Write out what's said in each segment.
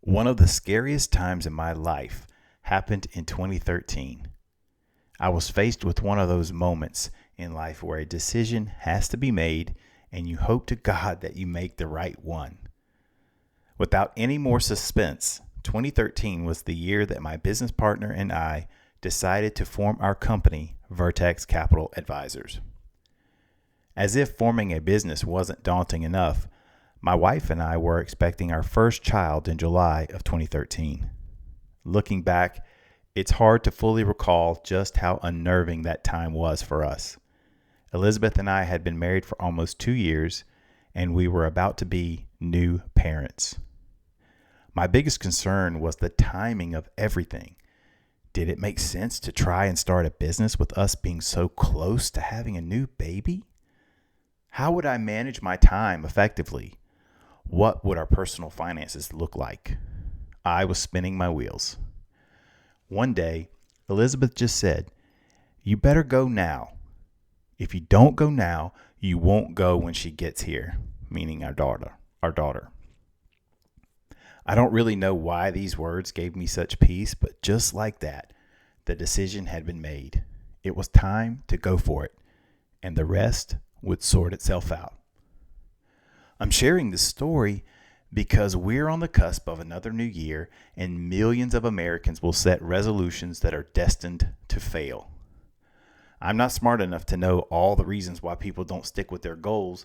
One of the scariest times in my life happened in 2013. I was faced with one of those moments in life where a decision has to be made and you hope to God that you make the right one. Without any more suspense, 2013 was the year that my business partner and I decided to form our company, Vertex Capital Advisors. As if forming a business wasn't daunting enough, my wife and I were expecting our first child in July of 2013. Looking back, it's hard to fully recall just how unnerving that time was for us. Elizabeth and I had been married for almost 2 years, and we were about to be new parents. My biggest concern was the timing of everything. Did it make sense to try and start a business with us being so close to having a new baby? How would I manage my time effectively? What would our personal finances look like? I was spinning my wheels. One day, Elizabeth just said, "You better go now. If you don't go now, you won't go when she gets here," meaning our daughter. I don't really know why these words gave me such peace, but just like that, the decision had been made. It was time to go for it, and the rest would sort itself out. I'm sharing this story because we're on the cusp of another new year, and millions of Americans will set resolutions that are destined to fail. I'm not smart enough to know all the reasons why people don't stick with their goals,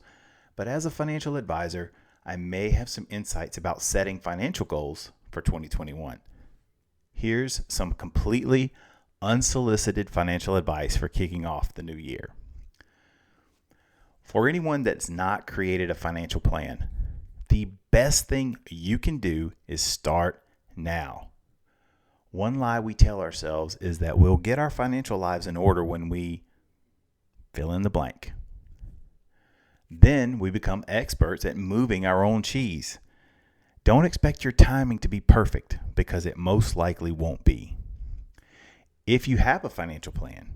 but as a financial advisor, I may have some insights about setting financial goals for 2021. Here's some completely unsolicited financial advice for kicking off the new year. For anyone that's not created a financial plan, the best thing you can do is start now. One lie we tell ourselves is that we'll get our financial lives in order when we fill in the blank. Then we become experts at moving our own cheese. Don't expect your timing to be perfect because it most likely won't be. If you have a financial plan,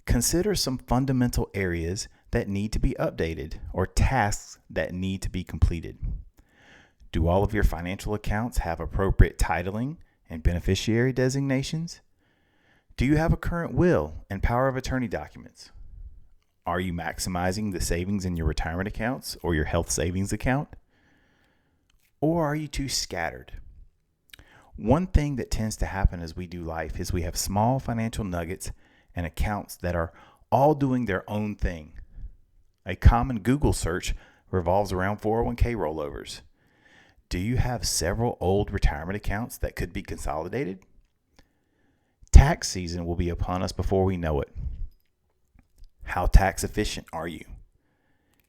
consider some fundamental areas that need to be updated or tasks that need to be completed. Do all of your financial accounts have appropriate titling and beneficiary designations? Do you have a current will and power of attorney documents? Are you maximizing the savings in your retirement accounts or your health savings account? Or are you too scattered? One thing that tends to happen as we do life is we have small financial nuggets and accounts that are all doing their own thing. A common Google search revolves around 401k rollovers. Do you have several old retirement accounts that could be consolidated? Tax season will be upon us before we know it. How tax efficient are you?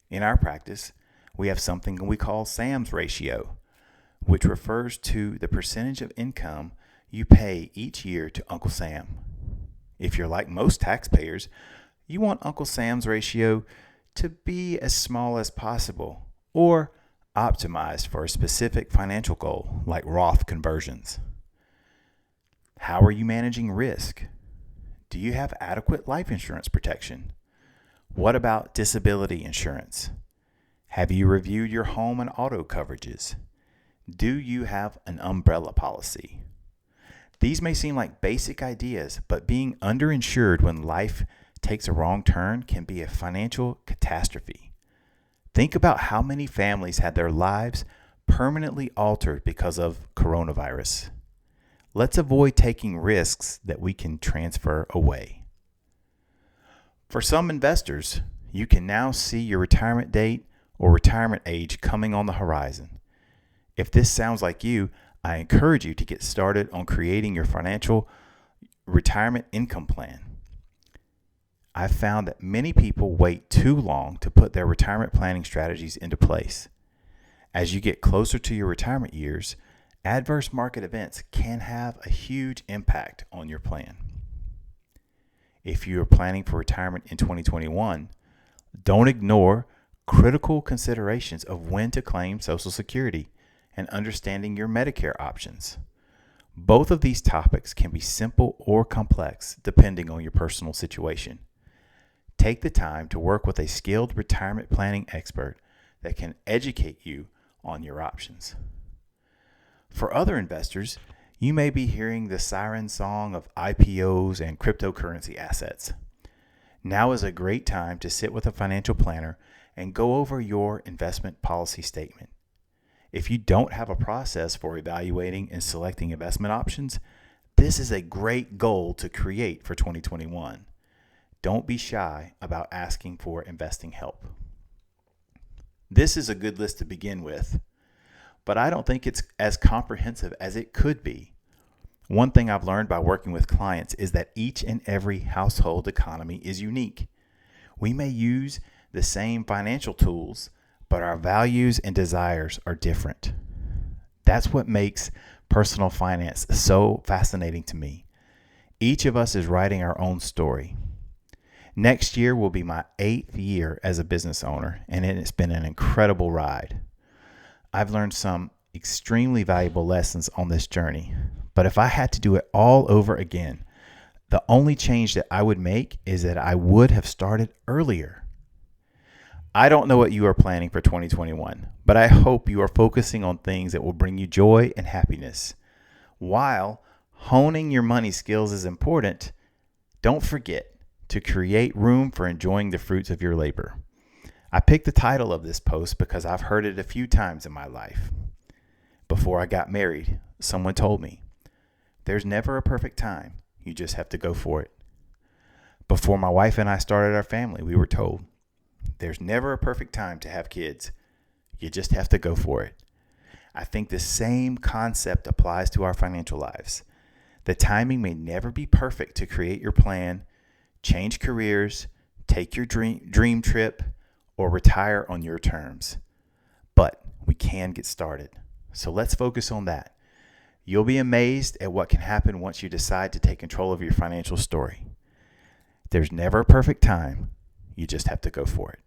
In our practice, we have something we call Sam's ratio, which refers to the percentage of income you pay each year to Uncle Sam. If you're like most taxpayers, you want Uncle Sam's ratio to be as small as possible or optimized for a specific financial goal like Roth conversions. How are you managing risk? Do you have adequate life insurance protection? What about disability insurance? Have you reviewed your home and auto coverages? Do you have an umbrella policy? These may seem like basic ideas, but being underinsured when life takes a wrong turn can be a financial catastrophe. Think about how many families had their lives permanently altered because of coronavirus. Let's avoid taking risks that we can transfer away. For some investors, you can now see your retirement date or retirement age coming on the horizon. If this sounds like you, I encourage you to get started on creating your financial retirement income plan. I've found that many people wait too long to put their retirement planning strategies into place. As you get closer to your retirement years, adverse market events can have a huge impact on your plan. If you are planning for retirement in 2021, don't ignore critical considerations of when to claim Social Security and understanding your Medicare options. Both of these topics can be simple or complex depending on your personal situation. Take the time to work with a skilled retirement planning expert that can educate you on your options. For other investors, you may be hearing the siren song of IPOs and cryptocurrency assets. Now is a great time to sit with a financial planner and go over your investment policy statement. If you don't have a process for evaluating and selecting investment options, this is a great goal to create for 2021. Don't be shy about asking for investing help. This is a good list to begin with, but I don't think it's as comprehensive as it could be. One thing I've learned by working with clients is that each and every household economy is unique. We may use the same financial tools, but our values and desires are different. That's what makes personal finance so fascinating to me. Each of us is writing our own story. Next year will be my 8th year as a business owner, and it's been an incredible ride. I've learned some extremely valuable lessons on this journey, but if I had to do it all over again, the only change that I would make is that I would have started earlier. I don't know what you are planning for 2021, but I hope you are focusing on things that will bring you joy and happiness. While honing your money skills is important, don't forget to create room for enjoying the fruits of your labor. I picked the title of this post because I've heard it a few times in my life. Before I got married, someone told me, "There's never a perfect time. You just have to go for it." Before my wife and I started our family, we were told, "There's never a perfect time to have kids. You just have to go for it." I think the same concept applies to our financial lives. The timing may never be perfect to create your plan, change careers, take your dream trip, or retire on your terms. But we can get started. So let's focus on that. You'll be amazed at what can happen once you decide to take control of your financial story. There's never a perfect time. You just have to go for it.